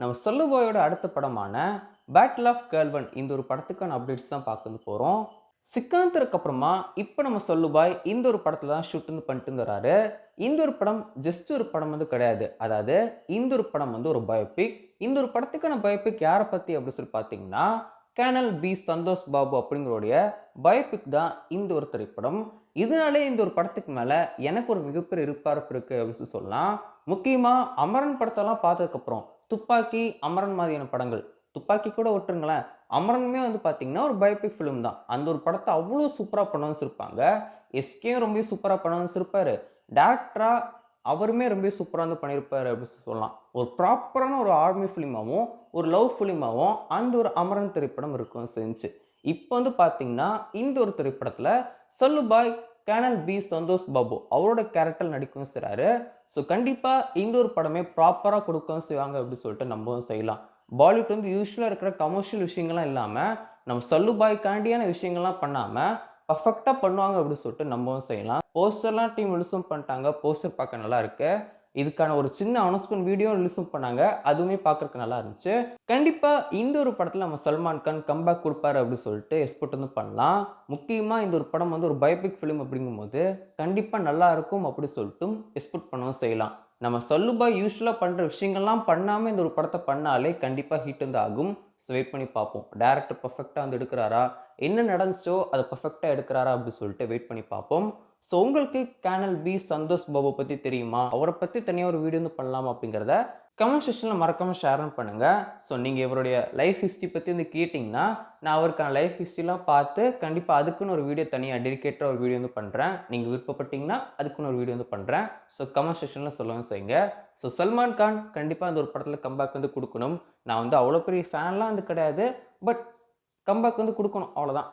நம்ம சொல்லுபாயோட அடுத்த படமான பேட்டில் ஆஃப் கேர்ள்வன் இந்த ஒரு படத்துக்கான அப்டேட்ஸ் தான் பார்க்க போகிறோம். சிக்காந்தருக்கு அப்புறமா இப்போ நம்ம சொல்லுபாய் இந்த ஒரு படத்தில் தான் ஷூட் பண்ணிட்டு வராரு. இந்த ஒரு படம் ஜஸ்ட் ஒரு படம் கிடையாது. அதாவது இந்த ஒரு படம் ஒரு பயோபிக். இந்த ஒரு படத்துக்கான பயோபிக் யாரை பற்றி அப்படின்னு சொல்லி பார்த்தீங்கன்னா கேனல் பி சந்தோஷ் பாபு அப்படிங்கிறோடைய பயோபிக் தான் இந்த ஒரு திரைப்படம். இதனாலே இந்த ஒரு படத்துக்கு மேலே எனக்கு ஒரு மிகப்பெரிய எதிர்பார்ப்பு இருக்குது அப்படின்னு சொல்லலாம். முக்கியமாக அமரன் படத்தெல்லாம் பார்த்ததுக்கப்புறம் துப்பாக்கி, அமரன் மாதிரியான படங்கள், துப்பாக்கி கூட விட்டுருங்களேன், அமரனுமே பார்த்தீங்கன்னா ஒரு பயோபிக் ஃபிலிம் தான். அந்த ஒரு படத்தை அவ்வளோ சூப்பராக பண்ண வச்சிருப்பாங்க. எஸ்கேயும் ரொம்ப சூப்பராக பண்ண வச்சிருப்பாரு. டேரக்டரா அவருமே ரொம்ப சூப்பராக பண்ணியிருப்பாரு அப்படின்னு சொல்லலாம். ஒரு ப்ராப்பரான ஒரு ஆர்மி ஃபிலிமாவும் ஒரு லவ் ஃபிலிமாவும் அந்த ஒரு அமரன் திரைப்படம் இருக்கும் செஞ்சு. இப்போ பார்த்தீங்கன்னா இந்த ஒரு திரைப்படத்தில் சல்லுபாய் கேனல் பி சந்தோஷ் பாபு அவரோட கேரக்டர் நடிக்கவும் செய்கிறாரு. ஸோ கண்டிப்பாக இந்த ஒரு படமே ப்ராப்பராக கொடுக்கவும் செய்வாங்க அப்படின்னு சொல்லிட்டு நம்பவும் செய்யலாம். பாலிவுட் யூஸ்வலாக இருக்கிற கமர்ஷியல் விஷயங்கள்லாம் இல்லாமல் நம்ம சல்லுபாய்க்காண்டியான விஷயங்கள்லாம் பண்ணாமல் பர்ஃபெக்டாக பண்ணுவாங்க அப்படின்னு சொல்லிட்டு நம்பவும் செய்யலாம். போஸ்டர்லாம் டீம் ரிலீஸும் பண்ணிட்டாங்க. போஸ்டர் பார்க்க நல்லா இருக்கு. இதுக்கான ஒரு சின்ன அனௌன்ஸ்மெண்ட் வீடியோ ரிலீஸும் பண்ணாங்க. அதுவுமே பார்க்கறதுக்கு நல்லா இருந்துச்சு. கண்டிப்பாக இந்த ஒரு படத்தில் நம்ம சல்மான் கான் கம்பேக் கொடுப்பாரு அப்படின்னு சொல்லிட்டு எக்ஸ்பெக்ட் பண்ணலாம். முக்கியமாக இந்த ஒரு படம் ஒரு பயோபிக் ஃபிலிம் அப்படிங்கும்போது கண்டிப்பாக நல்லா இருக்கும் அப்படி சொல்லிட்டு எக்ஸ்பெக்ட் பண்ணவும் செய்யலாம். நம்ம சல்லுபாய் யூஸ்வலாக பண்ணுற விஷயங்கள்லாம் பண்ணாமல் இந்த ஒரு படத்தை பண்ணாலே கண்டிப்பாக ஹிட் ஆகும். ஸோ வெயிட் பண்ணி பார்ப்போம். டேரக்டர் பர்ஃபெக்டாக எடுக்கிறாரா, என்ன நடந்துச்சோ அதை பர்ஃபெக்டாக எடுக்கிறாரா அப்படின்னு சொல்லிட்டு வெயிட் பண்ணி பார்ப்போம். ஸோ உங்களுக்கு கேனல் பி சந்தோஷ் பாபு பற்றி தெரியுமா, அவரை பற்றி தனியாக ஒரு வீடியோ பண்ணலாமா அப்படிங்கிறத கமெண்ட் செக்ஷனில் மறக்காமல் ஷேர் பண்ணுங்கள். ஸோ நீங்கள் இவருடைய லைஃப் ஹிஸ்ட்ரி பற்றி கேட்டிங்கன்னா நான் அவருக்கான லைஃப் ஹிஸ்ட்ரிலாம் பார்த்து கண்டிப்பாக அதுக்குன்னு ஒரு வீடியோ தனியாக டெடிகேட்டாக ஒரு வீடியோ பண்ணுறேன். நீங்கள் விருப்பப்பட்டீங்கன்னா அதுக்குன்னு ஒரு வீடியோ பண்ணுறேன். ஸோ கமெண்ட் செக்ஷனில் சொல்லவும் செய்யுங்க. ஸோ சல்மான் கான் கண்டிப்பாக அந்த ஒரு படத்தில் கம்பேக் கொடுக்கணும். நான் அவ்வளோ பெரிய ஃபேன்லாம் கிடையாது. பட் கம்பேக் கொடுக்கணும், அவ்வளோதான்.